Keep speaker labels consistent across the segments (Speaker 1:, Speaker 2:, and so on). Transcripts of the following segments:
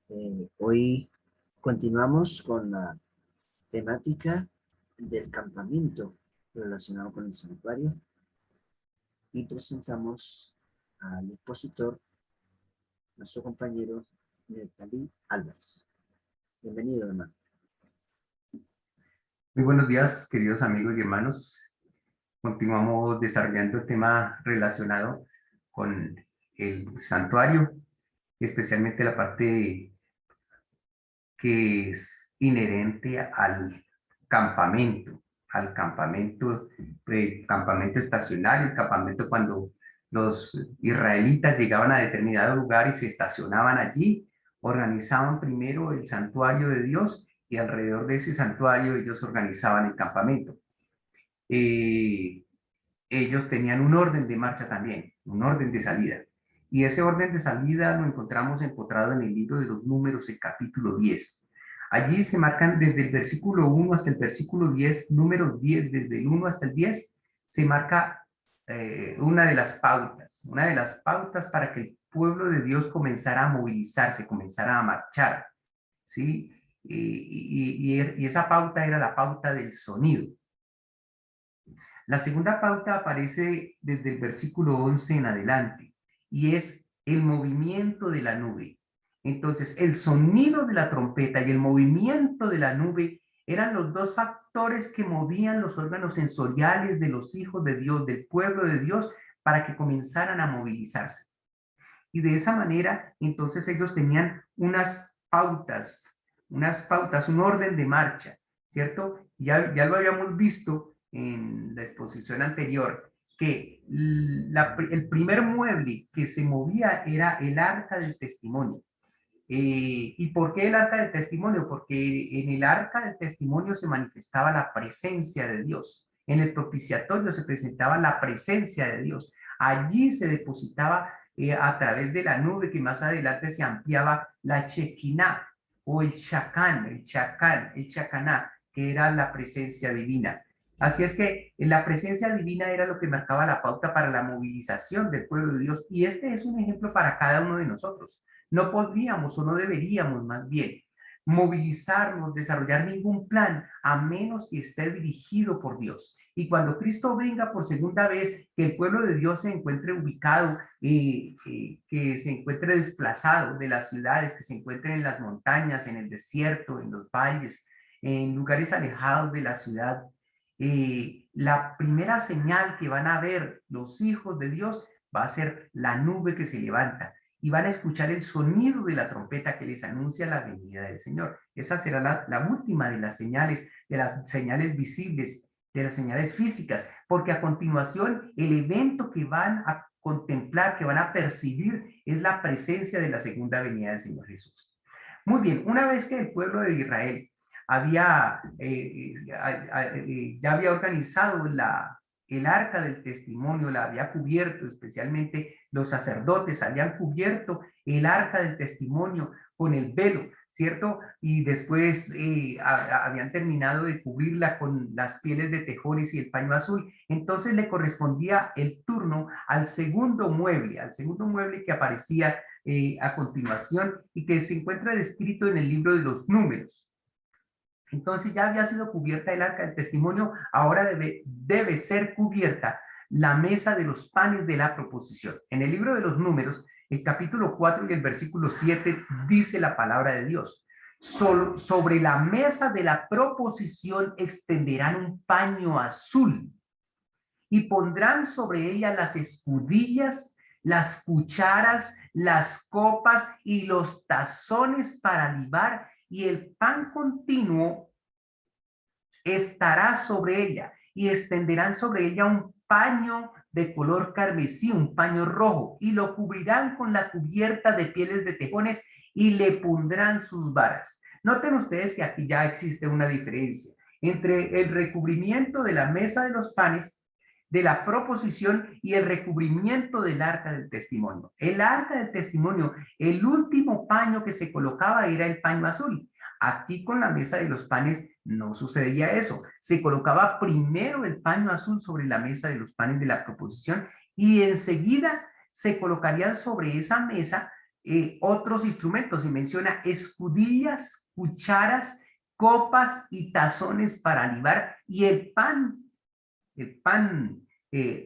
Speaker 1: Hoy continuamos con la temática del campamento relacionado con el santuario y presentamos al expositor, nuestro compañero Netalí Álvarez. Bienvenido, hermano.
Speaker 2: Muy buenos días, queridos amigos y hermanos. Continuamos desarrollando el tema relacionado con el santuario, especialmente la parte que es inherente al campamento estacionario, el campamento cuando los israelitas llegaban a determinado lugar y se estacionaban allí, organizaban primero el santuario de Dios y alrededor de ese santuario ellos organizaban el campamento. Eh, Ellos tenían un orden de marcha también, un orden de salida. Y ese orden de salida lo encontramos encontrado en el libro de los Números, el capítulo 10. Allí se marcan desde el versículo 1 hasta el versículo 10, números 10, desde el 1 hasta el 10, se marca una de las pautas para que el pueblo de Dios comenzara a movilizarse, comenzara a marchar, ¿sí? Y esa pauta era la pauta del sonido. La segunda pauta aparece desde el versículo 11 en adelante y es el movimiento de la nube. Entonces, el sonido de la trompeta y el movimiento de la nube eran los dos factores que movían los órganos sensoriales de los hijos de Dios, del pueblo de Dios, para que comenzaran a movilizarse. Y de esa manera, entonces ellos tenían un orden de marcha, ¿cierto? Ya lo habíamos visto en la exposición anterior, que el primer mueble que se movía era el arca del testimonio. ¿Y por qué el arca del testimonio? Porque en el arca del testimonio se manifestaba la presencia de Dios. En el propiciatorio se presentaba la presencia de Dios. Allí se depositaba a través de la nube que más adelante se ampliaba la Shekinah o el Shakaná, que era la presencia divina. Así es que la presencia divina era lo que marcaba la pauta para la movilización del pueblo de Dios. Y este es un ejemplo para cada uno de nosotros. No podríamos o no deberíamos más bien movilizarnos, desarrollar ningún plan a menos que esté dirigido por Dios. Y cuando Cristo venga por segunda vez, que el pueblo de Dios se encuentre ubicado, que se encuentre desplazado de las ciudades, que se encuentren en las montañas, en el desierto, en los valles, en lugares alejados de la ciudad. La primera señal que van a ver los hijos de Dios va a ser la nube que se levanta y van a escuchar el sonido de la trompeta que les anuncia la venida del Señor. Esa será la última de las señales visibles, de las señales físicas, porque a continuación el evento que van a contemplar, que van a percibir, es la presencia de la segunda venida del Señor Jesús. Muy bien, una vez que el pueblo de Israel ya había organizado el arca del testimonio, la había cubierto, especialmente los sacerdotes habían cubierto el arca del testimonio con el velo, ¿cierto? Y después habían terminado de cubrirla con las pieles de tejones y el paño azul. Entonces le correspondía el turno al segundo mueble que aparecía a continuación y que se encuentra descrito en el libro de los Números. Entonces ya había sido cubierta el arca del testimonio, ahora debe ser cubierta la mesa de los panes de la proposición. En el libro de los Números, el capítulo 4 y el versículo 7 dice la palabra de Dios. Sobre la mesa de la proposición extenderán un paño azul y pondrán sobre ella las escudillas, las cucharas, las copas y los tazones para libar, y el pan continuo estará sobre ella, y extenderán sobre ella un paño de color carmesí, un paño rojo, y lo cubrirán con la cubierta de pieles de tejones y le pondrán sus varas. Noten ustedes que aquí ya existe una diferencia entre el recubrimiento de la mesa de los panes, de la proposición, y el recubrimiento del arca del testimonio. El arca del testimonio, el último paño que se colocaba era el paño azul. Aquí con la mesa de los panes no sucedía eso. Se colocaba primero el paño azul sobre la mesa de los panes de la proposición y enseguida se colocarían sobre esa mesa otros instrumentos y menciona escudillas, cucharas, copas y tazones para libar, y el pan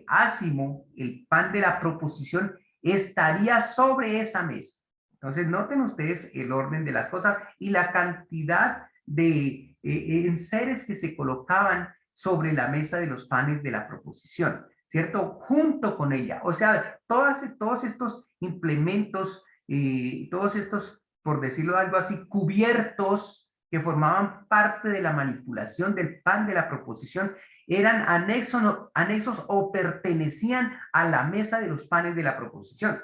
Speaker 2: ácimo, el pan de la proposición, estaría sobre esa mesa. Entonces, noten ustedes el orden de las cosas y la cantidad de enseres que se colocaban sobre la mesa de los panes de la proposición, ¿cierto? Junto con ella. O sea, todos estos implementos, todos estos, por decirlo algo así, cubiertos que formaban parte de la manipulación del pan de la proposición, eran anexos o pertenecían a la mesa de los panes de la proposición.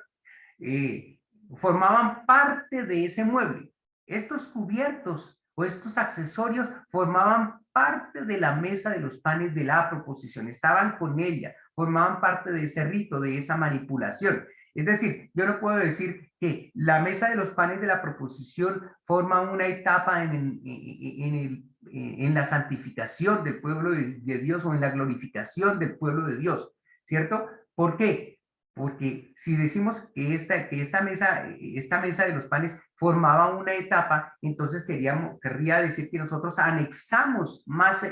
Speaker 2: Formaban parte de ese mueble. Estos cubiertos o estos accesorios formaban parte de la mesa de los panes de la proposición, estaban con ella, formaban parte de ese rito, de esa manipulación. Es decir, yo no puedo decir que la mesa de los panes de la proposición forma una etapa en la santificación del pueblo de Dios o en la glorificación del pueblo de Dios, ¿cierto? ¿Por qué? Porque si decimos que esta mesa de los panes formaba una etapa, entonces querría decir que nosotros anexamos más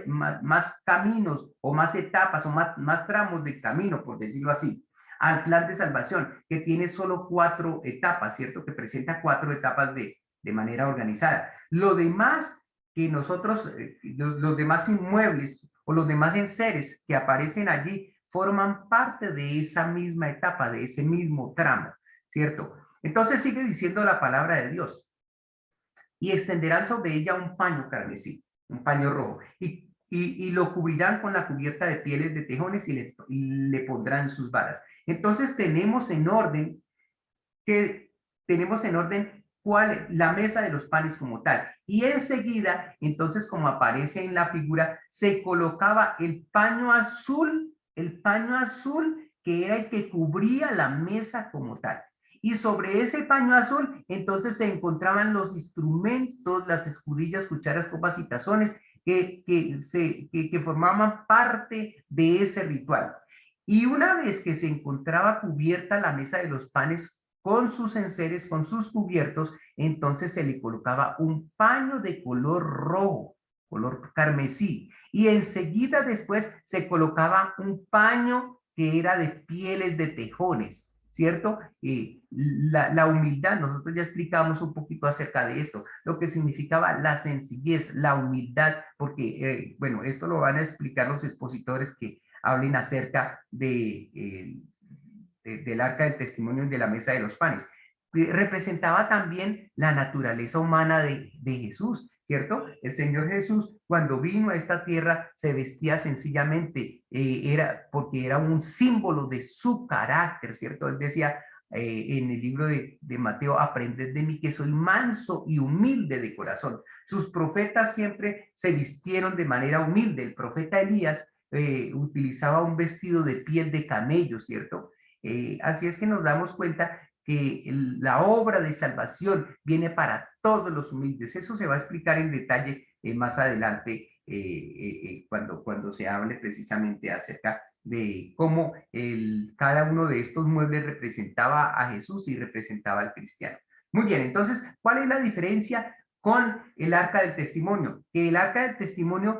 Speaker 2: caminos o más etapas o más tramos de camino, por decirlo así, al plan de salvación, que tiene solo 4 etapas, ¿cierto? Que presenta 4 etapas de manera organizada. Lo demás que nosotros, los demás inmuebles o los demás enseres que aparecen allí, forman parte de esa misma etapa, de ese mismo tramo, ¿cierto? Entonces sigue diciendo la palabra de Dios. Y extenderán sobre ella un paño carmesí, un paño rojo, y lo cubrirán con la cubierta de pieles de tejones y le pondrán sus varas. Entonces tenemos en orden la mesa de los panes como tal. Y enseguida, entonces, como aparece en la figura, se colocaba el paño azul que era el que cubría la mesa como tal. Y sobre ese paño azul, entonces se encontraban los instrumentos, las escudillas, cucharas, copas y tazones que formaban parte de ese ritual. Y una vez que se encontraba cubierta la mesa de los panes con sus enseres, con sus cubiertos, entonces se le colocaba un paño de color rojo, color carmesí, y enseguida después se colocaba un paño que era de pieles de tejones, ¿cierto? La humildad, nosotros ya explicamos un poquito acerca de esto, lo que significaba la sencillez, la humildad, porque, bueno, esto lo van a explicar los expositores que hablen acerca del arca del testimonio y de la mesa de los panes. Representaba también la naturaleza humana de Jesús, ¿cierto? El Señor Jesús, cuando vino a esta tierra, se vestía sencillamente, porque era un símbolo de su carácter, ¿cierto? Él decía en el libro de Mateo, aprended de mí que soy manso y humilde de corazón. Sus profetas siempre se vistieron de manera humilde. El profeta Elías utilizaba un vestido de piel de camello, ¿cierto? Así es que nos damos cuenta que la obra de salvación viene para todos los humildes. Eso se va a explicar en detalle más adelante cuando se hable precisamente acerca de cómo cada uno de estos muebles representaba a Jesús y representaba al cristiano. Muy bien, entonces, ¿cuál es la diferencia con el arca del testimonio? Que el arca del testimonio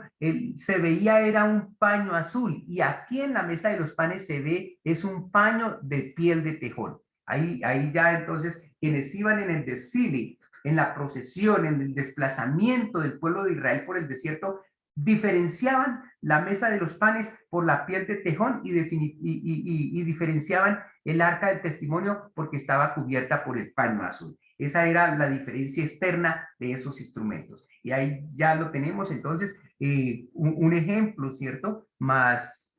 Speaker 2: se veía era un paño azul, y aquí en la mesa de los panes se ve es un paño de piel de tejón. Ahí ya entonces quienes iban en el desfile, en la procesión, en el desplazamiento del pueblo de Israel por el desierto, diferenciaban la mesa de los panes por la piel de tejón y diferenciaban el arca del testimonio porque estaba cubierta por el paño azul. Esa era la diferencia externa de esos instrumentos. Y ahí ya lo tenemos entonces, un ejemplo, ¿cierto? Más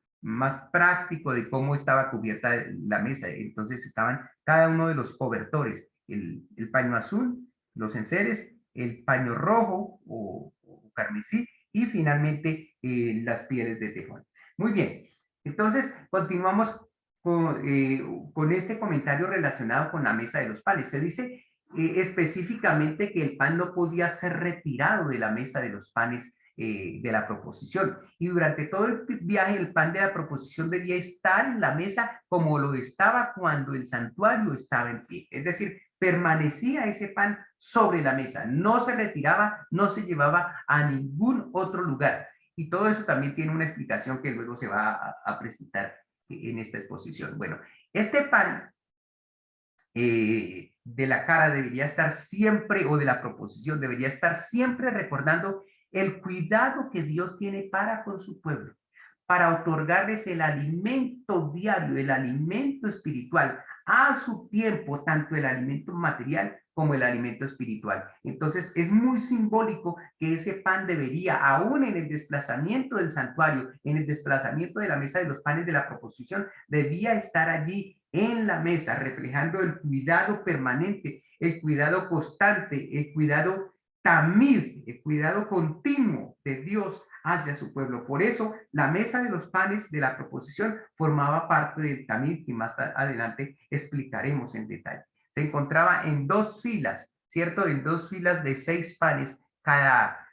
Speaker 2: práctico de cómo estaba cubierta la mesa. Entonces estaban cada uno de los cobertores, el paño azul, los enseres, el paño rojo o carmesí, y finalmente las pieles de tejón. Muy bien, entonces continuamos con este comentario relacionado con la mesa de los panes. Se dice específicamente que el pan no podía ser retirado de la mesa de los panes de la proposición. Y durante todo el viaje, el pan de la proposición debía estar en la mesa como lo estaba cuando el santuario estaba en pie. Es decir, permanecía ese pan sobre la mesa, no se retiraba, no se llevaba a ningún otro lugar. Y todo eso también tiene una explicación que luego se va a presentar en esta exposición. Bueno, este pan de la cara debería estar siempre, o de la proposición, debería estar siempre recordando el cuidado que Dios tiene para con su pueblo, para otorgarles el alimento diario, el alimento espiritual, a su tiempo, tanto el alimento material como el alimento espiritual. Entonces, es muy simbólico que ese pan debería, aún en el desplazamiento del santuario, en el desplazamiento de la mesa de los panes de la proposición, debía estar allí en la mesa, reflejando el cuidado permanente, el cuidado constante, el cuidado tamid, el cuidado continuo de Dios hacia su pueblo. Por eso, la mesa de los panes de la proposición formaba parte del tamid, que más adelante explicaremos en detalle. Se encontraba en 2 filas, ¿cierto? En 2 filas de 6 panes cada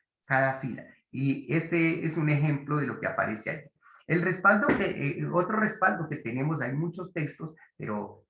Speaker 2: fila. Y este es un ejemplo de lo que aparece allí. El respaldo otro respaldo que tenemos, hay muchos textos, pero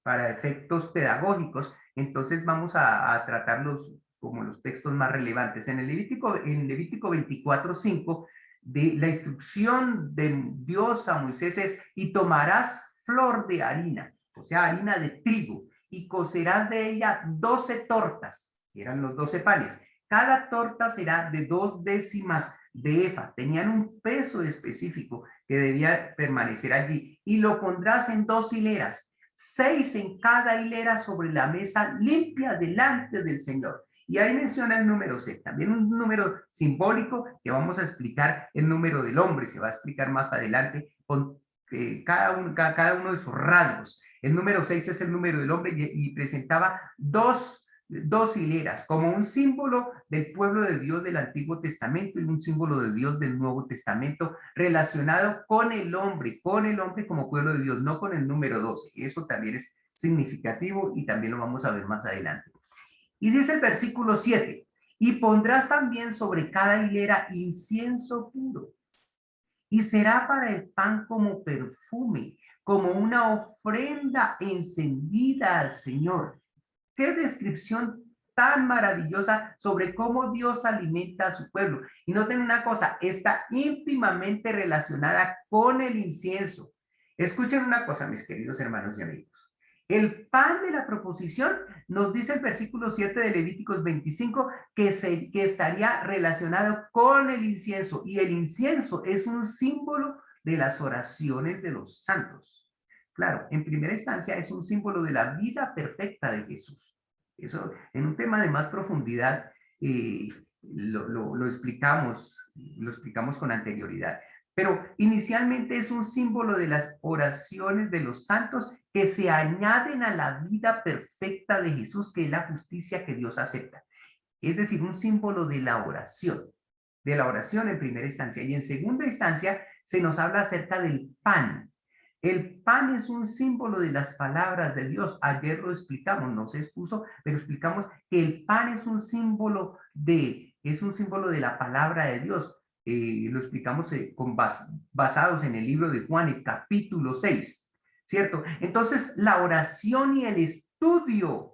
Speaker 2: para efectos pedagógicos, entonces vamos a tratarlos como los textos más relevantes. En Levítico 24:5, de la instrucción de Dios a Moisés es: y tomarás flor de harina, o sea, harina de trigo, y cocerás de ella 12 tortas, que eran los 12 panes. Cada torta será de 2 décimas de efa. Tenían un peso específico que debía permanecer allí. Y lo pondrás en 2 hileras, 6 en cada hilera sobre la mesa limpia delante del Señor. Y ahí menciona el número 6, también un número simbólico que vamos a explicar, el número del hombre, se va a explicar más adelante con cada uno de sus rasgos. El número 6 es el número del hombre y presentaba dos hileras, como un símbolo del pueblo de Dios del Antiguo Testamento y un símbolo de Dios del Nuevo Testamento relacionado con el hombre como pueblo de Dios, no con el número 12. Eso también es significativo y también lo vamos a ver más adelante. Y dice el versículo 7, y pondrás también sobre cada hilera incienso puro, y será para el pan como perfume, como una ofrenda encendida al Señor. Qué descripción tan maravillosa sobre cómo Dios alimenta a su pueblo. Y noten una cosa, está íntimamente relacionada con el incienso. Escuchen una cosa, mis queridos hermanos y amigos. El pan de la proposición, nos dice el versículo 7 de Levíticos 25, que estaría relacionado con el incienso. Y el incienso es un símbolo de las oraciones de los santos. Claro, en primera instancia es un símbolo de la vida perfecta de Jesús. Eso, en un tema de más profundidad, lo explicamos con anterioridad. Pero inicialmente es un símbolo de las oraciones de los santos que se añaden a la vida perfecta de Jesús, que es la justicia que Dios acepta. Es decir, un símbolo de la oración en primera instancia. Y en segunda instancia se nos habla acerca del pan. El pan es un símbolo de las palabras de Dios. Ayer lo explicamos, no se expuso, pero explicamos que el pan es un símbolo de la palabra de Dios. Lo explicamos basados en el libro de Juan, el capítulo 6, ¿cierto? Entonces, la oración y el estudio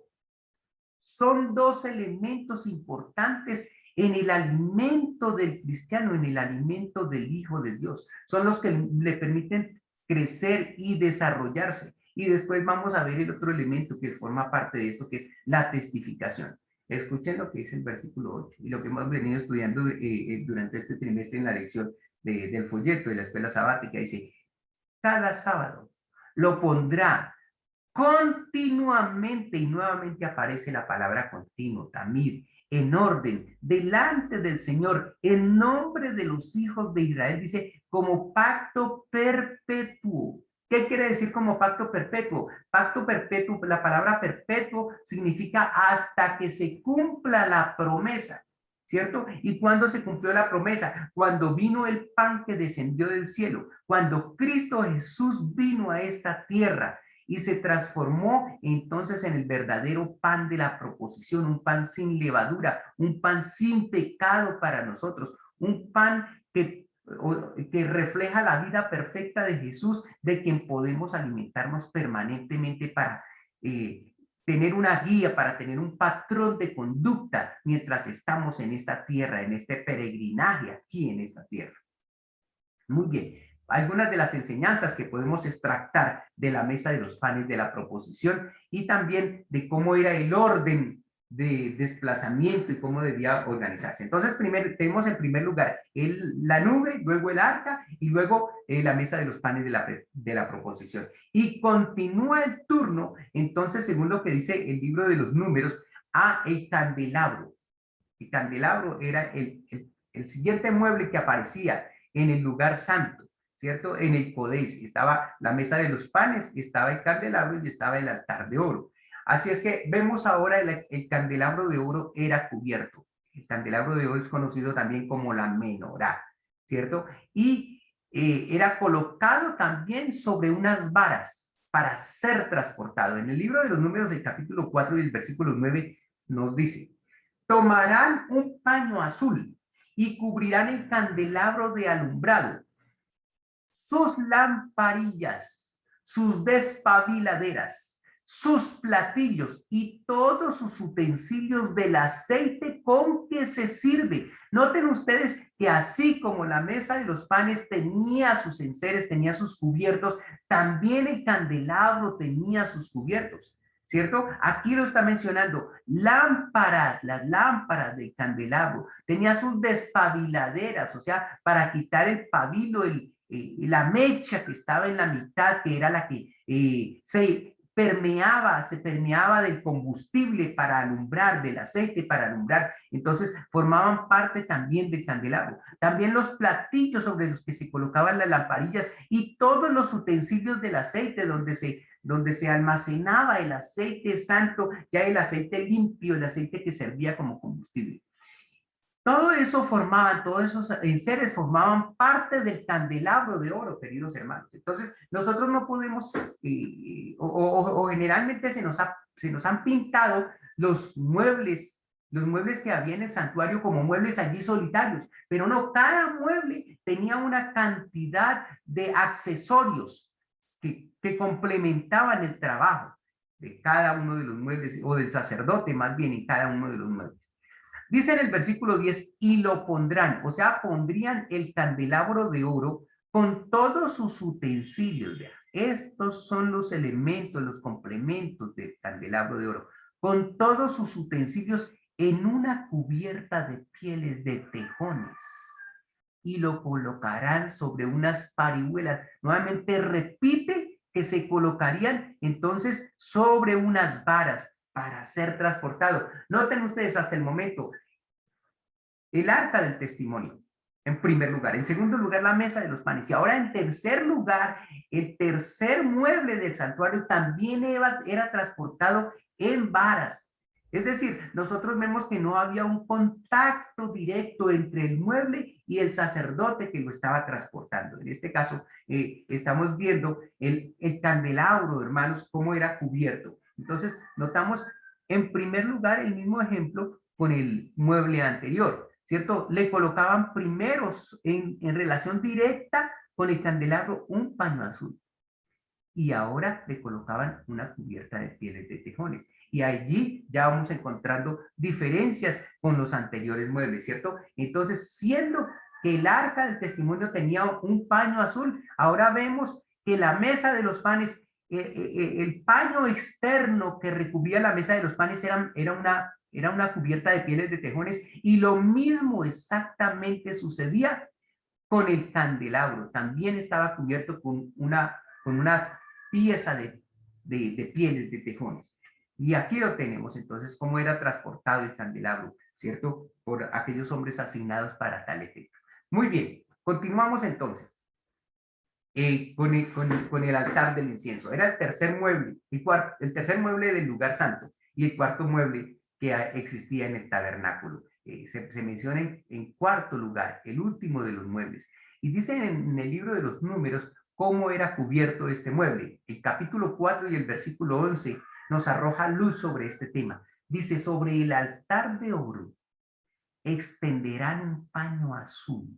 Speaker 2: son 2 elementos importantes en el alimento del cristiano, en el alimento del Hijo de Dios. Son los que le permiten crecer y desarrollarse. Y después vamos a ver el otro elemento que forma parte de esto, que es la testificación. Escuchen lo que dice el versículo 8 y lo que hemos venido estudiando durante este trimestre en la lección del folleto de la escuela sabática. Dice: cada sábado lo pondrá continuamente, y nuevamente aparece la palabra continuo, tamid, en orden, delante del Señor, en nombre de los hijos de Israel, dice, como pacto perpetuo. ¿Qué quiere decir como pacto perpetuo? Pacto perpetuo, la palabra perpetuo significa hasta que se cumpla la promesa, ¿cierto? ¿Y cuándo se cumplió la promesa? Cuando vino el pan que descendió del cielo, cuando Cristo Jesús vino a esta tierra. y se transformó entonces en el verdadero pan de la proposición, un pan sin levadura, un pan sin pecado para nosotros, un pan que refleja la vida perfecta de Jesús, de quien podemos alimentarnos permanentemente para tener una guía, para tener un patrón de conducta mientras estamos en esta tierra, en este peregrinaje aquí en esta tierra. Muy bien. Algunas de las enseñanzas que podemos extractar de la mesa de los panes de la proposición y también de cómo era el orden de desplazamiento y cómo debía organizarse. Entonces, tenemos en primer lugar la nube, luego el arca y luego la mesa de los panes de la proposición. Y continúa el turno, entonces, según lo que dice el libro de los números, a el candelabro. El candelabro era el siguiente mueble que aparecía en el lugar santo, ¿cierto? En el Codex estaba la mesa de los panes, estaba el candelabro y estaba el altar de oro. Así es que vemos ahora el candelabro de oro era cubierto. El candelabro de oro es conocido también como la menorá, ¿cierto? Y era colocado también sobre unas varas para ser transportado. En el libro de los números, el capítulo 4 y el versículo 9 nos dice: tomarán un paño azul y cubrirán el candelabro de alumbrado, sus lamparillas, sus despabiladeras, sus platillos y todos sus utensilios del aceite con que se sirve. Noten ustedes que así como la mesa de los panes tenía sus enseres, tenía sus cubiertos, también el candelabro tenía sus cubiertos. ¿Cierto? Aquí lo está mencionando, lámparas, las lámparas del candelabro, tenía sus despabiladeras, o sea, para quitar el pabilo, la mecha que estaba en la mitad, que era la que se permeaba del combustible para alumbrar, del aceite para alumbrar, entonces formaban parte también del candelabro. También los platillos sobre los que se colocaban las lamparillas y todos los utensilios del aceite donde se almacenaba el aceite santo, ya el aceite limpio, el aceite que servía como combustible. Todo eso formaban, todos esos enseres formaban parte del candelabro de oro, queridos hermanos. Entonces, nosotros no podemos, o generalmente se nos han pintado los muebles que había en el santuario como muebles allí solitarios, pero no, cada mueble tenía una cantidad de accesorios que complementaban el trabajo de cada uno de los muebles, o del sacerdote más bien en cada uno de los muebles. Dice en el versículo 10, y lo pondrán, o sea, pondrían el candelabro de oro con todos sus utensilios. Estos son los elementos, los complementos del candelabro de oro, con todos sus utensilios en una cubierta de pieles de tejones. Y lo colocarán sobre unas parihuelas. Nuevamente repite que se colocarían entonces sobre unas varas para ser transportado. Noten ustedes hasta el momento el arca del testimonio, en primer lugar. En segundo lugar, la mesa de los panes. Y ahora, en tercer lugar, el tercer mueble del santuario también era transportado en varas. Es decir, nosotros vemos que no había un contacto directo entre el mueble y el sacerdote que lo estaba transportando. En este caso, estamos viendo el candelabro, hermanos, cómo era cubierto. Entonces, notamos en primer lugar el mismo ejemplo con el mueble anterior, ¿cierto? Le colocaban primero en relación directa con el candelabro un paño azul y ahora le colocaban una cubierta de pieles de tejones. Y allí ya vamos encontrando diferencias con los anteriores muebles, ¿cierto? Entonces, siendo que el arca del testimonio tenía un paño azul, ahora vemos que la mesa de los panes, el paño externo que recubría la mesa de los panes era una cubierta de pieles de tejones, y lo mismo exactamente sucedía con el candelabro. También estaba cubierto con una pieza de pieles de tejones. Y aquí lo tenemos, entonces, cómo era transportado el candelabro, ¿cierto? Por aquellos hombres asignados para tal efecto. Muy bien, continuamos entonces con el altar del incienso. Era el tercer mueble, el tercer mueble del lugar santo y el cuarto mueble que existía en el tabernáculo. Se menciona en cuarto lugar, el último de los muebles. Y dice en el libro de los números, cómo era cubierto este mueble. El capítulo 4 y el versículo 11 nos arroja luz sobre este tema. Dice, sobre el altar de oro extenderán un paño azul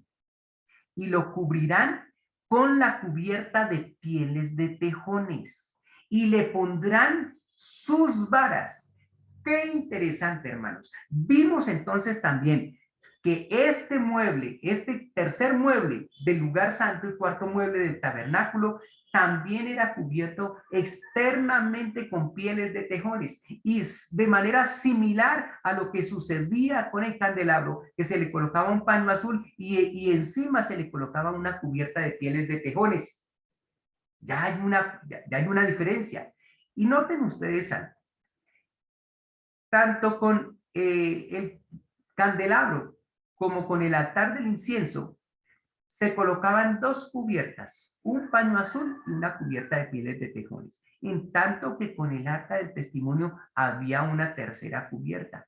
Speaker 2: y lo cubrirán con la cubierta de pieles de tejones y le pondrán sus varas. Qué interesante, hermanos. Vimos entonces también que este mueble, este tercer mueble del lugar santo y cuarto mueble del tabernáculo, también era cubierto externamente con pieles de tejones y de manera similar a lo que sucedía con el candelabro, que se le colocaba un paño azul y encima se le colocaba una cubierta de pieles de tejones. Ya hay una diferencia. Y noten ustedes algo, tanto con el candelabro como con el altar del incienso, se colocaban dos cubiertas, un paño azul y una cubierta de pieles de tejones, en tanto que con el arca del testimonio había una tercera cubierta.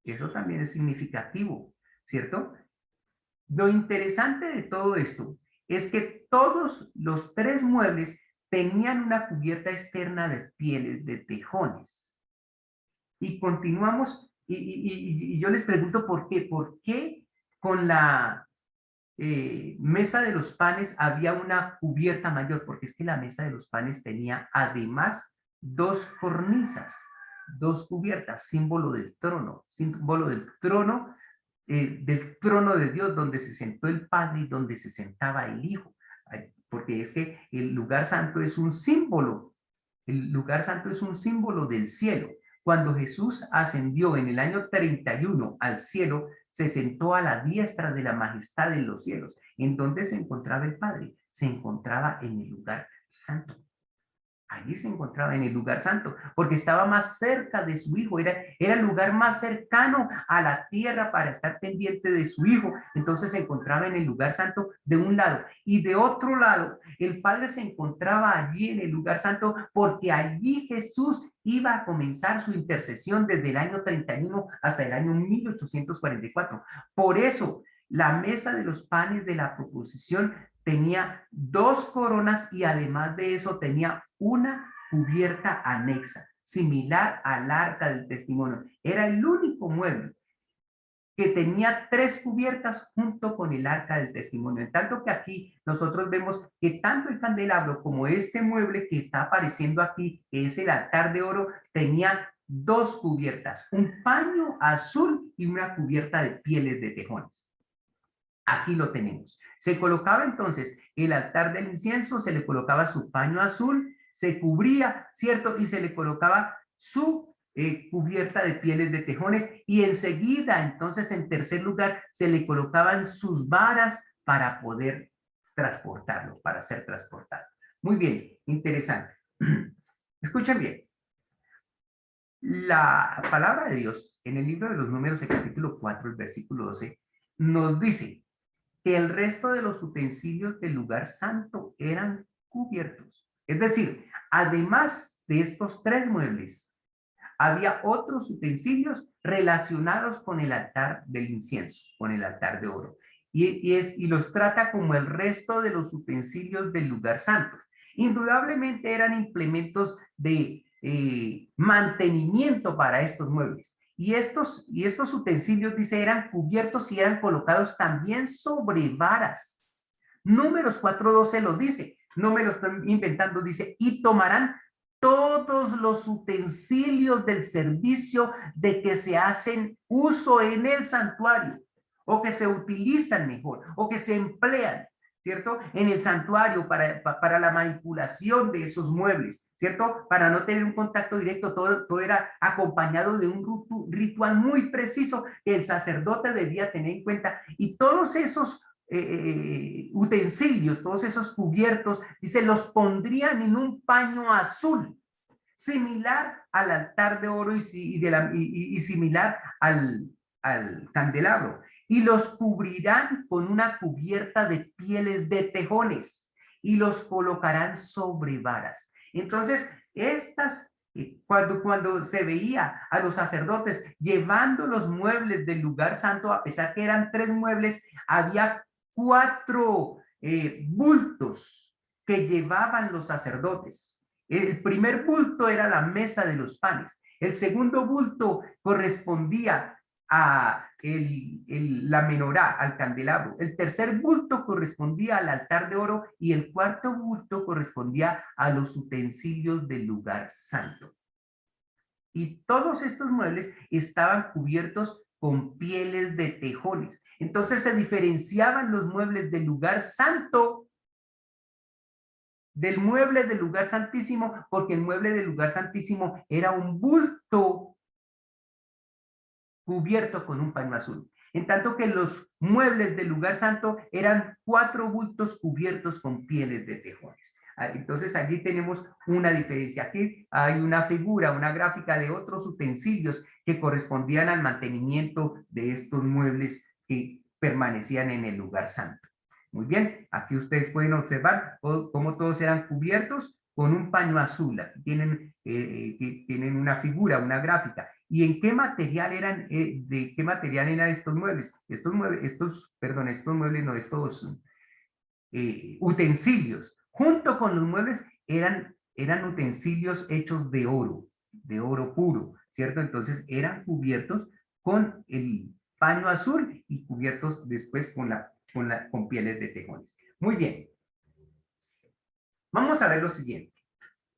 Speaker 2: Eso también es significativo, ¿cierto? Lo interesante de todo esto es que todos los tres muebles tenían una cubierta externa de pieles de tejones. Y continuamos, y yo les pregunto por qué. ¿Por qué con la mesa de los panes había una cubierta mayor? Porque es que la mesa de los panes tenía además dos cornisas, dos cubiertas, símbolo del trono de Dios, donde se sentó el Padre y donde se sentaba el Hijo. Porque es que el lugar santo es un símbolo, el lugar santo es un símbolo del cielo. Cuando Jesús ascendió en el año 31 al cielo, se sentó a la diestra de la majestad en los cielos. ¿En dónde se encontraba el Padre? Se encontraba en el lugar santo. Allí se encontraba en el lugar santo, porque estaba más cerca de su hijo, era el lugar más cercano a la tierra para estar pendiente de su hijo. Entonces se encontraba en el lugar santo de un lado, y de otro lado el Padre se encontraba allí en el lugar santo, porque allí Jesús iba a comenzar su intercesión desde el año 31 hasta el año 1844. Por eso la mesa de los panes de la proposición tenía dos coronas y además de eso tenía una cubierta anexa, similar al arca del testimonio. Era el único mueble que tenía tres cubiertas junto con el arca del testimonio. En tanto que aquí nosotros vemos que tanto el candelabro como este mueble que está apareciendo aquí, que es el altar de oro, tenía dos cubiertas, un paño azul y una cubierta de pieles de tejones. Aquí lo tenemos. Se colocaba entonces el altar del incienso, se le colocaba su paño azul, se cubría, ¿cierto? Y se le colocaba su cubierta de pieles de tejones y enseguida, entonces, en tercer lugar, se le colocaban sus varas para poder transportarlo, para ser transportado. Muy bien, interesante. Escuchen bien. La palabra de Dios en el libro de los Números, el capítulo 4, el versículo 12, nos dice que el resto de los utensilios del lugar santo eran cubiertos. Es decir, además de estos tres muebles, había otros utensilios relacionados con el altar del incienso, con el altar de oro. Y los trata como el resto de los utensilios del lugar santo. Indudablemente eran implementos de mantenimiento para estos muebles. Y estos utensilios, dice, eran cubiertos y eran colocados también sobre varas. Números 4:12 lo dice, no me lo estoy inventando, dice, y tomarán todos los utensilios del servicio de que se hacen uso en el santuario, o que se utilizan mejor, o que se emplean, ¿cierto? En el santuario para la manipulación de esos muebles, ¿cierto? Para no tener un contacto directo, todo era acompañado de un ritual muy preciso que el sacerdote debía tener en cuenta. Y todos esos utensilios, todos esos cubiertos, dice, los pondrían en un paño azul, similar al altar de oro y similar al candelabro, y los cubrirán con una cubierta de pieles de tejones y los colocarán sobre varas. Entonces, cuando se veía a los sacerdotes llevando los muebles del lugar santo, a pesar que eran tres muebles, había cuatro bultos que llevaban los sacerdotes. El primer bulto era la mesa de los panes. El segundo bulto correspondía a la menorá, al candelabro. El tercer bulto correspondía al altar de oro y el cuarto bulto correspondía a los utensilios del lugar santo. Y todos estos muebles estaban cubiertos con pieles de tejones. Entonces se diferenciaban los muebles del lugar santo del mueble del lugar santísimo, porque el mueble del lugar santísimo era un bulto cubierto con un paño azul. En tanto que los muebles del lugar santo eran 4 bultos cubiertos con pieles de tejones. Entonces allí tenemos una diferencia. Aquí hay una figura, una gráfica de otros utensilios que correspondían al mantenimiento de estos muebles que permanecían en el lugar santo. Muy bien, aquí ustedes pueden observar cómo todos eran cubiertos con un paño azul. Aquí tienen una figura, una gráfica. ¿Y en qué material eran, de qué material eran estos muebles? Estos utensilios, junto con los muebles, eran utensilios hechos de oro puro, ¿cierto? Entonces eran cubiertos con el paño azul y cubiertos después con pieles de tejones. Muy bien. Vamos a ver lo siguiente.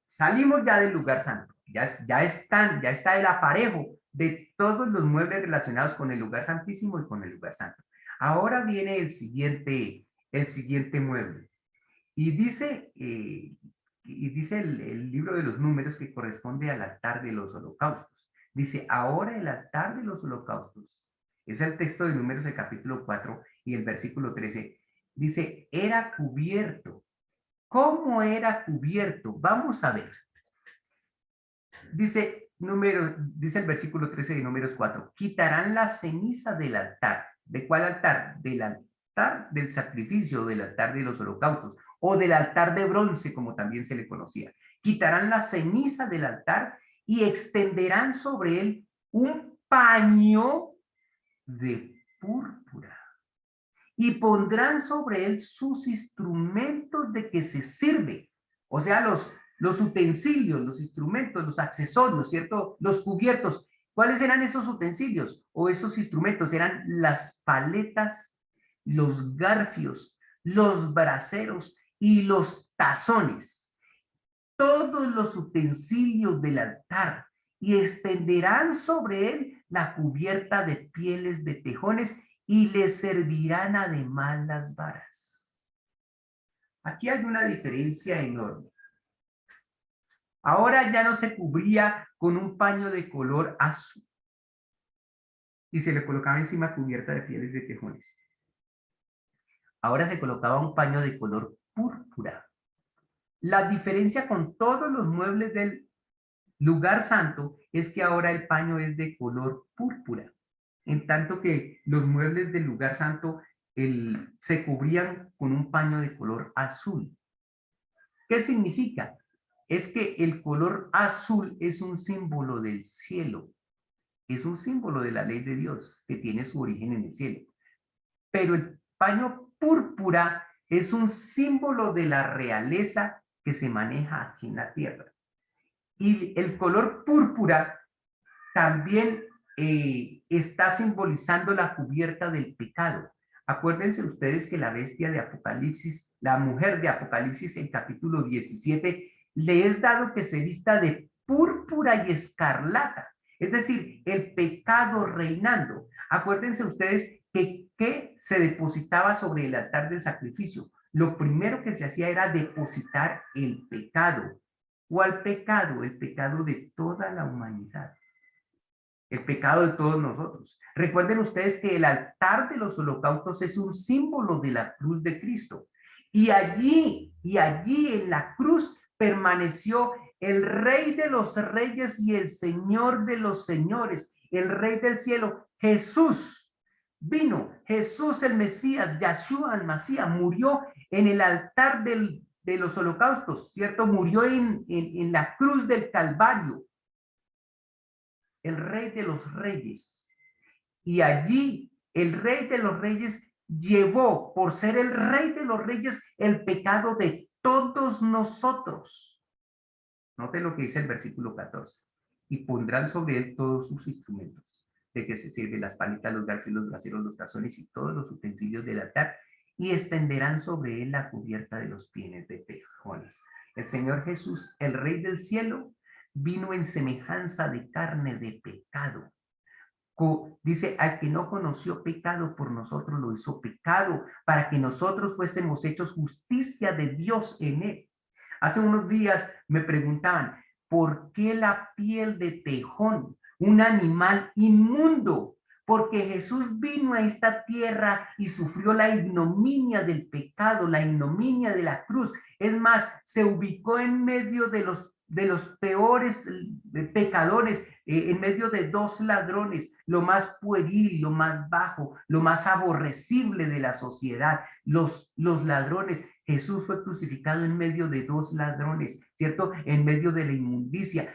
Speaker 2: Salimos ya del lugar santo. Ya está el aparejo de todos los muebles relacionados con el lugar santísimo y con el lugar santo. Ahora viene el siguiente mueble. Y dice el libro de los números que corresponde al altar de los holocaustos. Dice, ahora el altar de los holocaustos. Es el texto de Números del capítulo 4 y el versículo 13. Dice, era cubierto. ¿Cómo era cubierto? Vamos a ver. Dice el versículo 13 de Números 4. Quitarán la ceniza del altar. ¿De cuál altar? Del altar del sacrificio, del altar de los holocaustos, o del altar de bronce, como también se le conocía. Quitarán la ceniza del altar y extenderán sobre él un paño de púrpura. Y pondrán sobre él sus instrumentos de que se sirve. O sea, los utensilios, los instrumentos, los accesorios, ¿cierto? Los cubiertos. ¿Cuáles eran esos utensilios o esos instrumentos? Eran las paletas, los garfios, los braseros y los tazones. Todos los utensilios del altar, y extenderán sobre él la cubierta de pieles de tejones y le servirán además las varas. Aquí hay una diferencia enorme. Ahora ya no se cubría con un paño de color azul y se le colocaba encima cubierta de pieles de tejones. Ahora se colocaba un paño de color púrpura. La diferencia con todos los muebles del lugar santo es que ahora el paño es de color púrpura, en tanto que los muebles del lugar santo se cubrían con un paño de color azul. ¿Qué significa? Es que el color azul es un símbolo del cielo, es un símbolo de la ley de Dios que tiene su origen en el cielo. Pero el paño púrpura es un símbolo de la realeza que se maneja aquí en la tierra. Y el color púrpura también está simbolizando la cubierta del pecado. Acuérdense ustedes que la bestia de Apocalipsis, la mujer de Apocalipsis en capítulo 17, le es dado que se vista de púrpura y escarlata. Es decir, el pecado reinando. Acuérdense ustedes que se depositaba sobre el altar del sacrificio. Lo primero que se hacía era depositar el pecado. ¿Cuál pecado? El pecado de toda la humanidad. El pecado de todos nosotros. Recuerden ustedes que el altar de los holocaustos es un símbolo de la cruz de Cristo. Y allí en la cruz permaneció el Rey de los Reyes y el Señor de los Señores, el Rey del cielo, Jesús. Vino Jesús el Mesías, Yahshua el Mesías, murió en el altar de los holocaustos, ¿cierto? Murió en la cruz del Calvario. El Rey de los Reyes. Y allí el Rey de los Reyes llevó, por ser el Rey de los Reyes, el pecado de todos nosotros. Note lo que dice el versículo 14. Y pondrán sobre él todos sus instrumentos, de que se sirven las palitas, los garfios, los braseros, los tazones y todos los utensilios del altar, y extenderán sobre él la cubierta de los pieles de tejones. El Señor Jesús, el Rey del cielo, vino en semejanza de carne de pecado. Dice, al que no conoció pecado, por nosotros lo hizo pecado, para que nosotros fuésemos hechos justicia de Dios en él. Hace unos días me preguntaban, ¿por qué la piel de tejón, un animal inmundo? Porque Jesús vino a esta tierra y sufrió la ignominia del pecado, la ignominia de la cruz. Es más, se ubicó en medio de los peores pecadores, en medio de dos ladrones, lo más pueril, lo más bajo, lo más aborrecible de la sociedad, los ladrones. Jesús fue crucificado en medio de dos ladrones, ¿cierto? En medio de la inmundicia,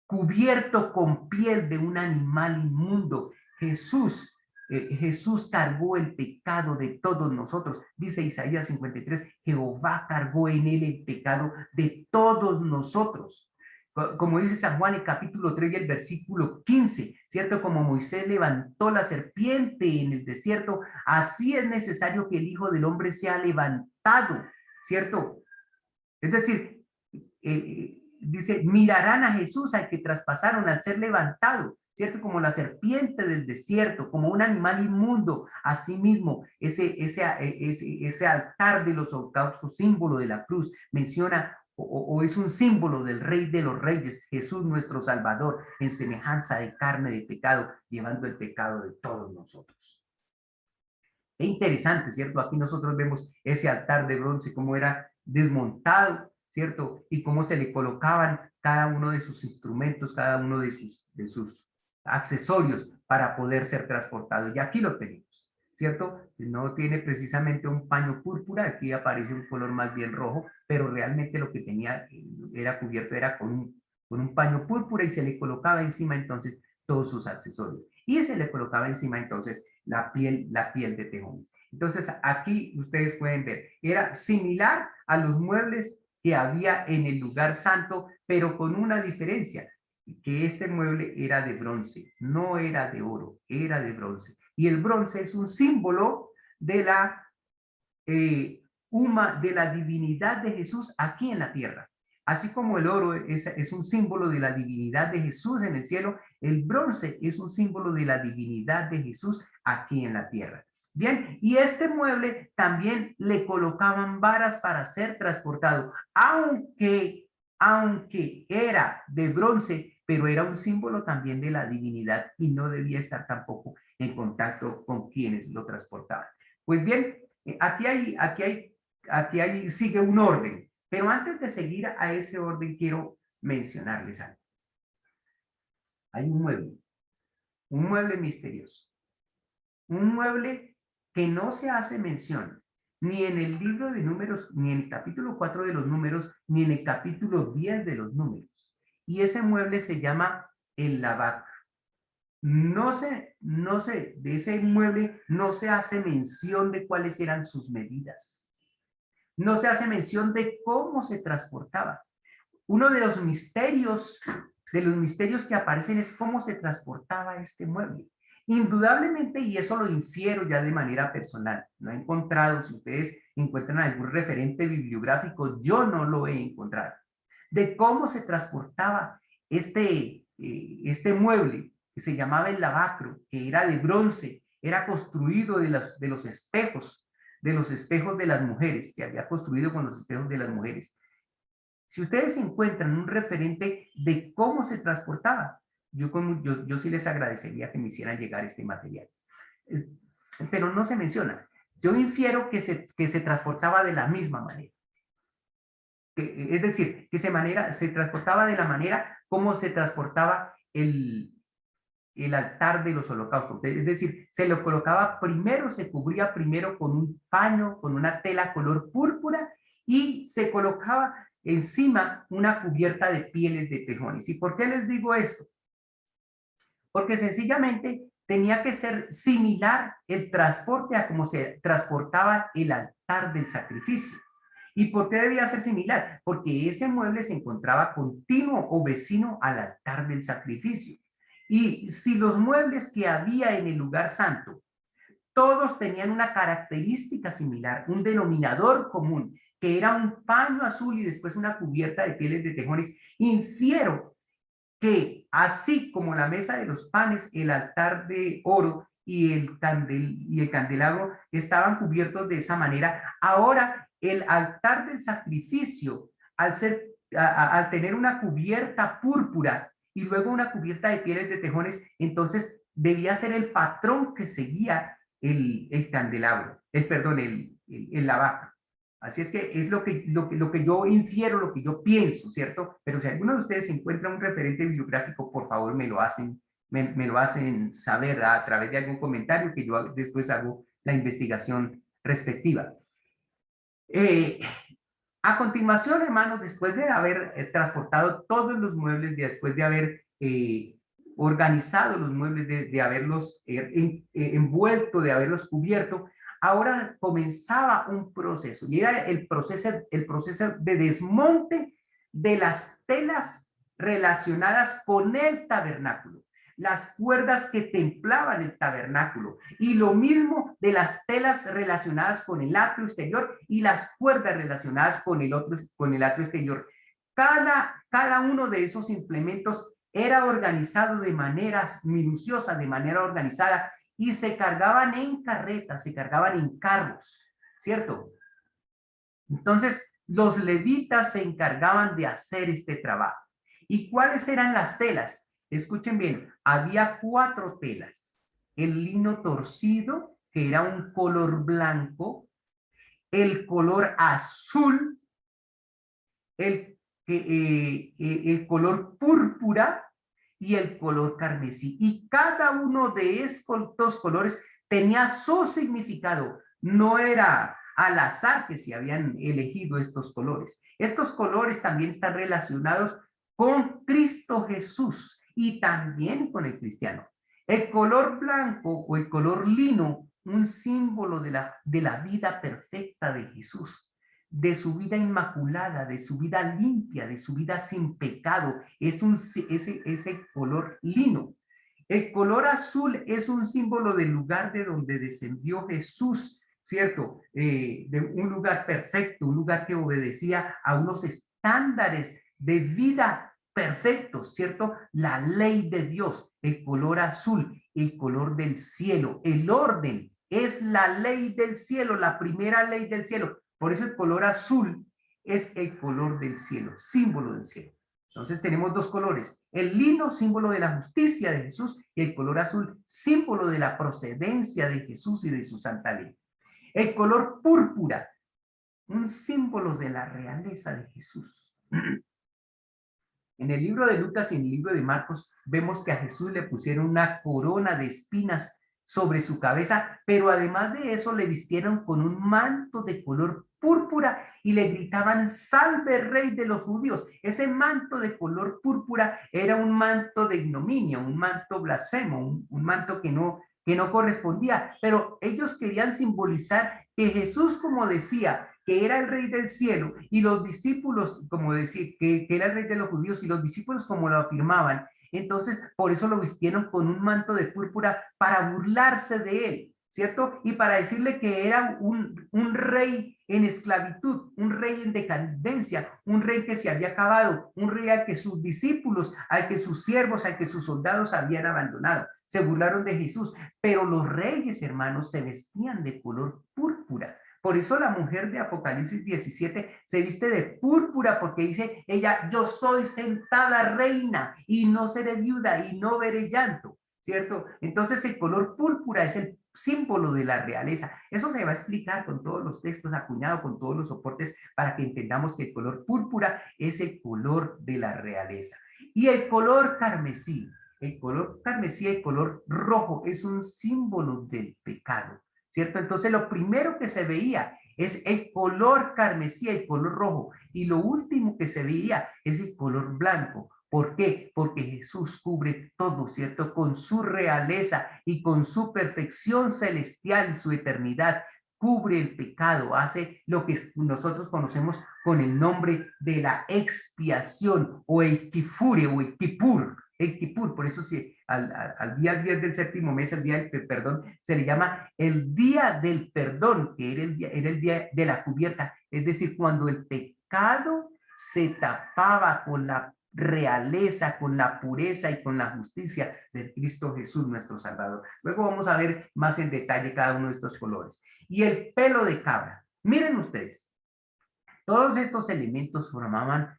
Speaker 2: cubierto con piel de un animal inmundo. Jesús cargó el pecado de todos nosotros. Dice Isaías 53, Jehová cargó en él el pecado de todos nosotros. Como dice San Juan en capítulo 3 y el versículo 15, ¿cierto? Como Moisés levantó la serpiente en el desierto, así es necesario que el Hijo del Hombre sea levantado, ¿cierto? Es decir, dice, mirarán a Jesús al que traspasaron al ser levantado, ¿cierto? Como la serpiente del desierto, como un animal inmundo. Asimismo, ese altar de los holocaustos, símbolo de la cruz, menciona o es un símbolo del Rey de los Reyes, Jesús nuestro Salvador, en semejanza de carne de pecado, llevando el pecado de todos nosotros. Qué interesante, ¿cierto? Aquí nosotros vemos ese altar de bronce, cómo era desmontado, ¿cierto? Y cómo se le colocaban cada uno de sus instrumentos, cada uno de sus accesorios para poder ser transportado. Y aquí lo tenemos, ¿cierto? No tiene precisamente un paño púrpura, aquí aparece un color más bien rojo, pero realmente lo que tenía era cubierto era con un paño púrpura y se le colocaba encima entonces todos sus accesorios. Y se le colocaba encima entonces la piel de tejón. Entonces aquí ustedes pueden ver, era similar a los muebles que había en el lugar santo, pero con una diferencia, que este mueble era de bronce, no era de oro, era de bronce. Y el bronce es un símbolo de de la divinidad de Jesús aquí en la tierra. Así como el oro es un símbolo de la divinidad de Jesús en el cielo, el bronce es un símbolo de la divinidad de Jesús aquí en la tierra. Bien, y este mueble también le colocaban varas para ser transportado, aunque era de bronce, pero era un símbolo también de la divinidad y no debía estar tampoco en contacto con quienes lo transportaban. Pues bien, aquí sigue un orden, pero antes de seguir a ese orden quiero mencionarles algo. Hay un mueble misterioso, un mueble que no se hace mención ni en el libro de Números, ni en el capítulo 4 de los Números, ni en el capítulo 10 de los Números. Y ese mueble se llama el lavacro. No sé, de ese mueble no se hace mención de cuáles eran sus medidas. No se hace mención de cómo se transportaba. Uno de los misterios que aparecen es cómo se transportaba este mueble. Indudablemente, y eso lo infiero ya de manera personal, no he encontrado, si ustedes encuentran algún referente bibliográfico, yo no lo he encontrado, de cómo se transportaba este mueble, que se llamaba el lavacro, que era de bronce, era construido de los espejos de las mujeres, se había construido con los espejos de las mujeres. Si ustedes encuentran un referente de cómo se transportaba, yo sí les agradecería que me hicieran llegar este material. Pero no se menciona. Yo infiero que se transportaba de la misma manera. Es decir, que se transportaba de la manera como se transportaba el altar de los holocaustos. Es decir, se lo colocaba primero, se cubría primero con un paño, con una tela color púrpura y se colocaba encima una cubierta de pieles de tejones. ¿Y por qué les digo esto? Porque sencillamente tenía que ser similar el transporte a como se transportaba el altar del sacrificio. ¿Y por qué debía ser similar? Porque ese mueble se encontraba continuo o vecino al altar del sacrificio. Y si los muebles que había en el lugar santo, todos tenían una característica similar, un denominador común, que era un paño azul y después una cubierta de pieles de tejones, infiero que así como la mesa de los panes, el altar de oro y el candelabro estaban cubiertos de esa manera, ahora el altar del sacrificio, al tener una cubierta púrpura y luego una cubierta de pieles de tejones, entonces debía ser el patrón que seguía el candelabro, el lavaca. Así es que es lo que yo infiero, lo que yo pienso, ¿cierto? Pero si alguno de ustedes encuentra un referente bibliográfico, por favor me lo hacen saber a través de algún comentario que yo después hago la investigación respectiva. A continuación, hermanos, después de haber transportado todos los muebles, después de haber organizado los muebles, de haberlos envuelto, de haberlos cubierto, ahora comenzaba un proceso, y era el proceso de desmonte de las telas relacionadas con el tabernáculo, las cuerdas que templaban el tabernáculo, y lo mismo de las telas relacionadas con el atrio exterior y las cuerdas relacionadas con el atrio exterior. Cada uno de esos implementos era organizado de manera minuciosa, de manera organizada, y se cargaban en carretas, se cargaban en carros, ¿cierto? Entonces, los levitas se encargaban de hacer este trabajo. ¿Y cuáles eran las telas? Escuchen bien, había 4 telas. El lino torcido, que era un color blanco, el color azul, el color púrpura y el color carmesí. Y cada uno de estos colores tenía su significado. No era al azar que se habían elegido estos colores. Estos colores también están relacionados con Cristo Jesús y también con el cristiano. El color blanco o el color lino, un símbolo de la vida perfecta de Jesús, de su vida inmaculada, de su vida limpia, de su vida sin pecado, ese color lino. El color azul es un símbolo del lugar de donde descendió Jesús, ¿cierto? De un lugar perfecto, un lugar que obedecía a unos estándares de vida perfectos, ¿cierto? La ley de Dios, el color azul, el color del cielo, el orden, es la ley del cielo, la primera ley del cielo. Por eso el color azul es el color del cielo, símbolo del cielo. Entonces tenemos 2 colores, el lino, símbolo de la justicia de Jesús, y el color azul, símbolo de la procedencia de Jesús y de su santa ley. El color púrpura, un símbolo de la realeza de Jesús. En el libro de Lucas y en el libro de Marcos vemos que a Jesús le pusieron una corona de espinas sobre su cabeza, pero además de eso le vistieron con un manto de color púrpura y le gritaban: "Salve, Rey de los judíos". Ese manto de color púrpura era un manto de ignominia, un manto blasfemo, un manto que no correspondía, pero ellos querían simbolizar que Jesús, como decía, que era el Rey del cielo, y los discípulos, como decir, que era el Rey de los judíos, y los discípulos como lo afirmaban, entonces por eso lo vistieron con un manto de púrpura para burlarse de él, ¿cierto? Y para decirle que era un rey en esclavitud, un rey en decadencia, un rey que se había acabado, un rey al que sus discípulos, al que sus siervos, al que sus soldados habían abandonado. Se burlaron de Jesús, pero los reyes, hermanos, se vestían de color púrpura. Por eso la mujer de Apocalipsis 17 se viste de púrpura, porque dice ella: "Yo soy sentada reina y no seré viuda y no veré llanto", ¿cierto? Entonces el color púrpura es el símbolo de la realeza. Eso se va a explicar con todos los textos, acuñado con todos los soportes, para que entendamos que el color púrpura es el color de la realeza. Y el color carmesí, el color rojo, es un símbolo del pecado, ¿cierto? Entonces lo primero que se veía es el color carmesí, el color rojo, y lo último que se veía es el color blanco. ¿Por qué? Porque Jesús cubre todo, ¿cierto? Con su realeza y con su perfección celestial y su eternidad. cubre el pecado, hace lo que nosotros conocemos con el nombre de la expiación o el kifure o el kipur, por eso sí, al día 10 del séptimo mes, el día del perdón, se le llama el día del perdón, que era el día de la cubierta, es decir, cuando el pecado se tapaba con la realeza, con la pureza y con la justicia de Cristo Jesús, nuestro Salvador. Luego vamos a ver más en detalle cada uno de estos colores. Y el pelo de cabra. Miren ustedes, todos estos elementos formaban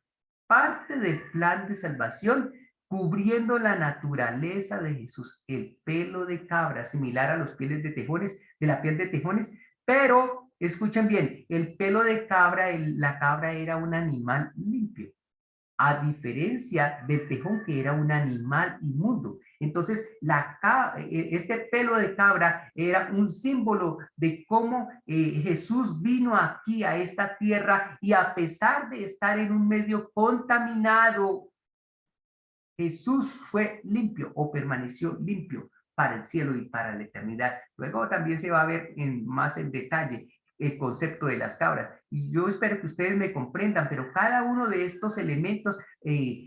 Speaker 2: parte del plan de salvación, cubriendo la naturaleza de Jesús. El pelo de cabra, similar a los pieles de tejones, de la piel de tejones, pero escuchen bien, el pelo de cabra, la cabra era un animal limpio, a diferencia del tejón que era un animal inmundo. Entonces, este pelo de cabra era un símbolo de cómo Jesús vino aquí a esta tierra y a pesar de estar en un medio contaminado, Jesús fue limpio o permaneció limpio para el cielo y para la eternidad. Luego también se va a ver más en detalle el concepto de las cabras. Y yo espero que ustedes me comprendan, pero cada uno de estos elementos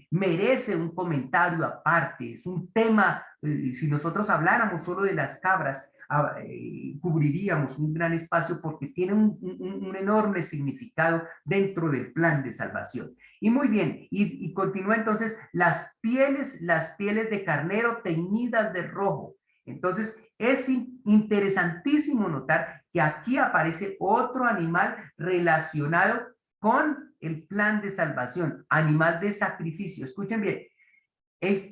Speaker 2: merece un comentario aparte. Es un tema, si nosotros habláramos solo de las cabras, cubriríamos un gran espacio porque tiene un enorme significado dentro del plan de salvación. Y muy bien, y continúa entonces las pieles de carnero teñidas de rojo. Entonces, es interesantísimo notar que aquí aparece otro animal relacionado con el plan de salvación, animal de sacrificio. Escuchen bien,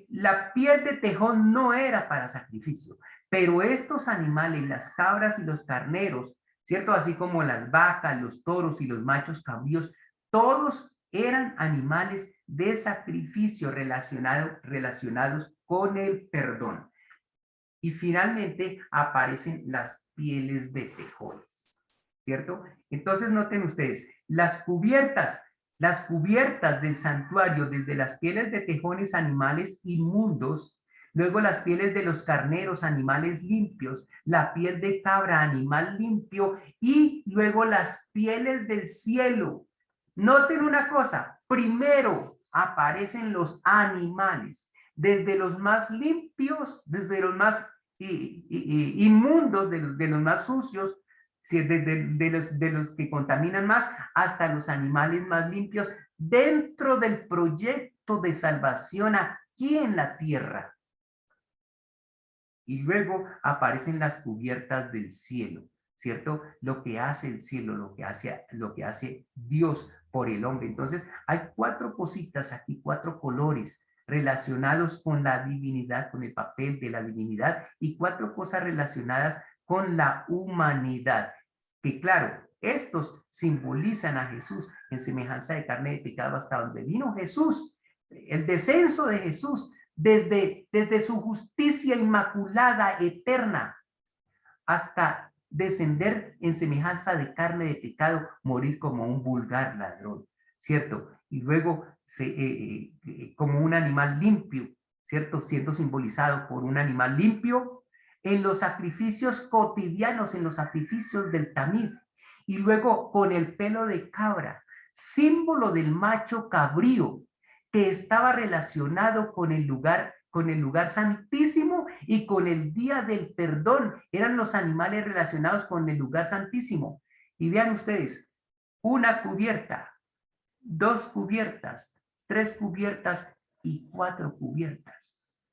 Speaker 2: la piel de tejón no era para sacrificio, pero estos animales, las cabras y los carneros, ¿cierto? Así como las vacas, los toros y los machos cabríos, todos eran animales de sacrificio relacionados con el perdón. Y finalmente aparecen las pieles de tejones, ¿cierto? Entonces noten ustedes, las cubiertas del santuario, desde las pieles de tejones, animales inmundos, luego las pieles de los carneros, animales limpios, la piel de cabra, animal limpio, y luego las pieles del cielo. Noten una cosa, primero aparecen los animales, desde los más limpios, desde los más inmundos, de los más sucios, de los que contaminan más, hasta los animales más limpios, dentro del proyecto de salvación aquí en la tierra. Y luego aparecen las cubiertas del cielo, ¿cierto? Lo que hace el cielo, lo que hace Dios por el hombre. Entonces, hay 4 cositas aquí, 4 colores relacionados con la divinidad, con el papel de la divinidad, y 4 cosas relacionadas con la humanidad. Que claro, estos simbolizan a Jesús en semejanza de carne de pecado hasta donde vino Jesús, el descenso de Jesús, desde su justicia inmaculada, eterna, hasta descender en semejanza de carne de pecado, morir como un vulgar ladrón, ¿cierto? Y luego como un animal limpio, ¿cierto? Siendo simbolizado por un animal limpio en los sacrificios cotidianos, en los sacrificios del tamid, y luego con el pelo de cabra, símbolo del macho cabrío, que estaba relacionado con el lugar santísimo y con el día del perdón. Eran los animales relacionados con el lugar santísimo. Y vean ustedes, una cubierta, 2 cubiertas, 3 cubiertas y 4 cubiertas.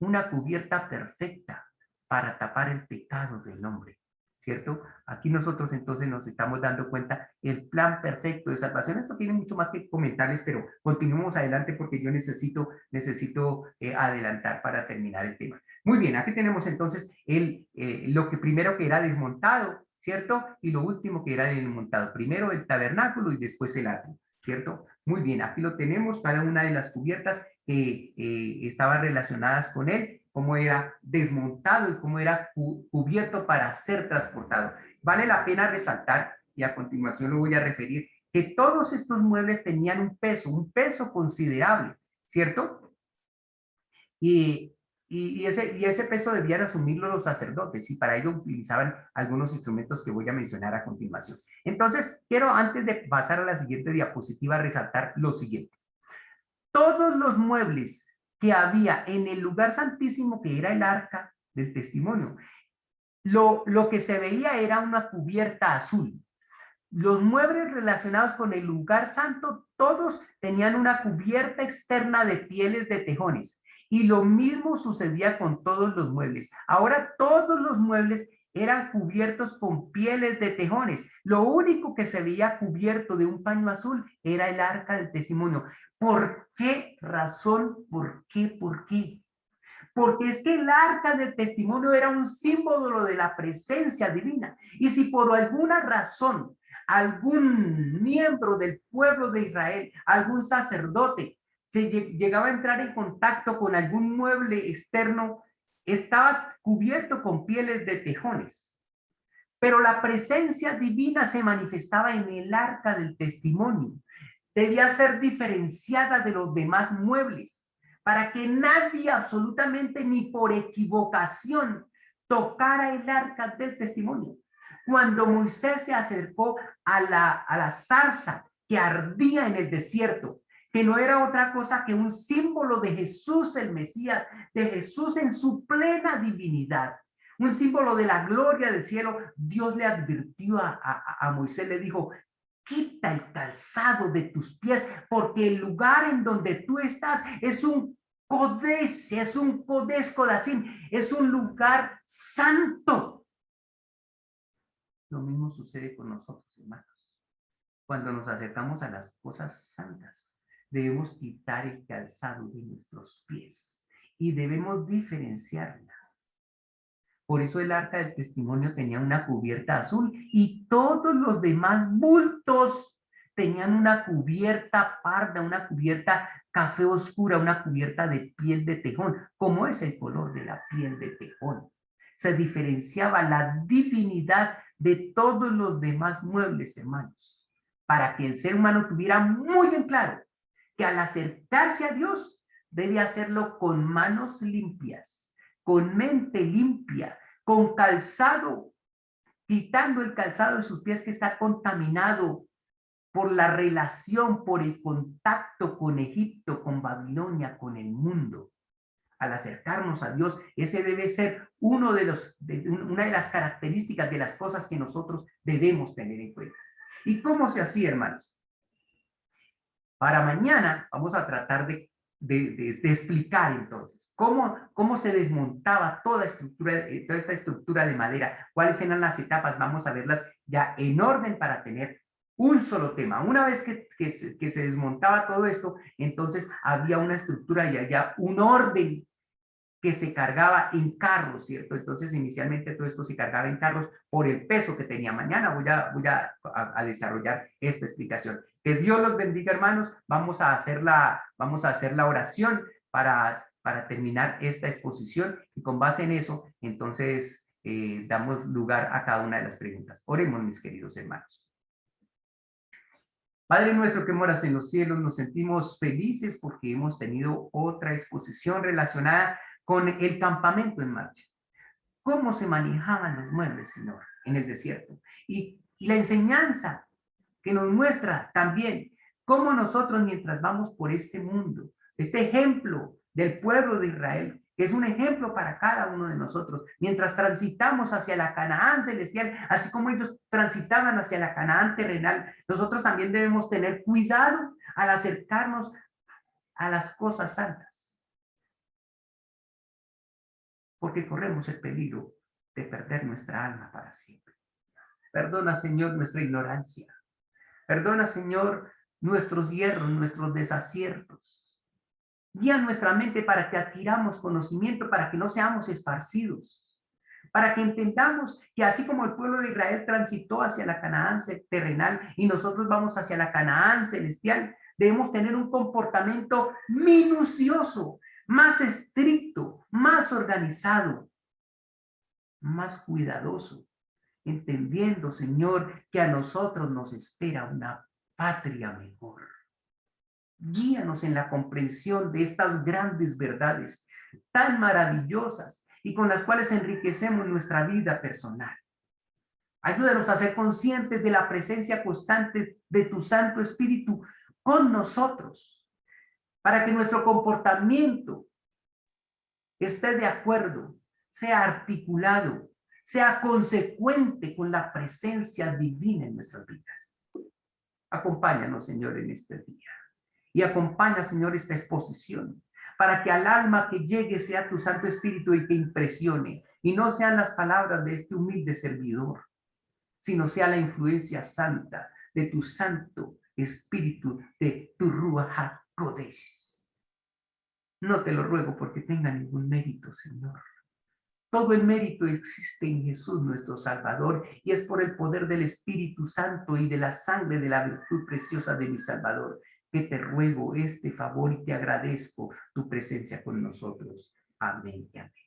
Speaker 2: Una cubierta perfecta para tapar el pecado del hombre, ¿cierto? Aquí nosotros entonces nos estamos dando cuenta el plan perfecto de salvación. Esto tiene mucho más que comentarles, pero continuemos adelante porque yo necesito adelantar para terminar el tema. Muy bien, aquí tenemos entonces lo que primero que era desmontado, ¿cierto? Y lo último que era desmontado. Primero el tabernáculo y después el atrio, ¿cierto? Muy bien, aquí lo tenemos, cada una de las cubiertas estaban relacionadas con él, cómo era desmontado y cómo era cubierto para ser transportado. Vale la pena resaltar, y a continuación lo voy a referir, que todos estos muebles tenían un peso considerable, ¿cierto? Y y ese peso debían asumirlo los sacerdotes, y para ello utilizaban algunos instrumentos que voy a mencionar a continuación. Entonces, quiero, antes de pasar a la siguiente diapositiva, resaltar lo siguiente. Todos los muebles que había en el lugar santísimo, que era el arca del testimonio, lo que se veía era una cubierta azul. Los muebles relacionados con el lugar santo, todos tenían una cubierta externa de pieles de tejones. Y lo mismo sucedía con todos los muebles. Ahora todos los muebles eran cubiertos con pieles de tejones. Lo único que se veía cubierto de un paño azul era el arca del testimonio. ¿Por qué razón? ¿Por qué? ¿Por qué? Porque es que el arca del testimonio era un símbolo de la presencia divina. Y si por alguna razón algún miembro del pueblo de Israel, algún sacerdote, se llegaba a entrar en contacto con algún mueble externo, estaba cubierto con pieles de tejones. Pero la presencia divina se manifestaba en el arca del testimonio. Debía ser diferenciada de los demás muebles, para que nadie, absolutamente ni por equivocación, tocara el arca del testimonio. Cuando Moisés se acercó a la zarza que ardía en el desierto, que no era otra cosa que un símbolo de Jesús el Mesías, de Jesús en su plena divinidad, un símbolo de la gloria del cielo, Dios le advirtió a Moisés, le dijo: quita el calzado de tus pies, porque el lugar en donde tú estás es un Kodesh, es un Kodesh Kodashim, es un lugar santo. Lo mismo sucede con nosotros, hermanos. Cuando nos acercamos a las cosas santas, debemos quitar el calzado de nuestros pies y debemos diferenciarlas. Por eso el arca del testimonio tenía una cubierta azul y todos los demás bultos tenían una cubierta parda, una cubierta café oscura, una cubierta de piel de tejón, como es el color de la piel de tejón. Se diferenciaba la divinidad de todos los demás muebles, hermanos, para que el ser humano tuviera muy en claro que al acercarse a Dios debe hacerlo con manos limpias, con mente limpia, con calzado, quitando el calzado de sus pies que está contaminado por la relación, por el contacto con Egipto, con Babilonia, con el mundo. Al acercarnos a Dios, ese debe ser una de las características de las cosas que nosotros debemos tener en cuenta. ¿Y cómo se hacía, hermanos? Para mañana vamos a tratar de explicar entonces cómo se desmontaba toda esta estructura de madera, cuáles eran las etapas. Vamos a verlas ya en orden para tener un solo tema. Una vez que se desmontaba todo esto, entonces había una estructura y había un orden que se cargaba en carros, ¿cierto? Entonces, inicialmente todo esto se cargaba en carros por el peso que tenía. Mañana voy a desarrollar esta explicación. Que Dios los bendiga, hermanos. Vamos a hacer la oración para terminar esta exposición, y con base en eso, entonces, damos lugar a cada una de las preguntas. Oremos, mis queridos hermanos. Padre nuestro que moras en los cielos, nos sentimos felices porque hemos tenido otra exposición relacionada con el campamento en marcha. ¿Cómo se manejaban los muebles, Señor, en el desierto? Y la enseñanza que nos muestra también cómo nosotros, mientras vamos por este mundo, este ejemplo del pueblo de Israel, que es un ejemplo para cada uno de nosotros, mientras transitamos hacia la Canaán celestial, así como ellos transitaban hacia la Canaán terrenal, nosotros también debemos tener cuidado al acercarnos a las cosas santas, porque corremos el peligro de perder nuestra alma para siempre. Perdona, Señor, nuestra ignorancia. Perdona, Señor, nuestros hierros, nuestros desaciertos. Guía nuestra mente para que adquiramos conocimiento, para que no seamos esparcidos, para que entendamos que así como el pueblo de Israel transitó hacia la Canaán terrenal y nosotros vamos hacia la Canaán celestial, debemos tener un comportamiento minucioso, más estricto, más organizado, más cuidadoso, entendiendo, Señor, que a nosotros nos espera una patria mejor. Guíanos en la comprensión de estas grandes verdades. tan maravillosas y con las cuales enriquecemos nuestra vida personal. Ayúdanos a ser conscientes de la presencia constante de tu Santo Espíritu con nosotros, para que nuestro comportamiento esté de acuerdo, sea articulado, sea consecuente con la presencia divina en nuestras vidas. Acompáñanos, Señor, en este día. Y acompaña, Señor, esta exposición, para que al alma que llegue sea tu Santo Espíritu y que impresione, y no sean las palabras de este humilde servidor, sino sea la influencia santa de tu Santo Espíritu, de tu Ruach HaKodesh. No te lo ruego porque tenga ningún mérito, Señor. Todo el mérito existe en Jesús nuestro Salvador y es por el poder del Espíritu Santo y de la sangre de la virtud preciosa de mi Salvador que te ruego este favor y te agradezco tu presencia con nosotros. Amén y amén.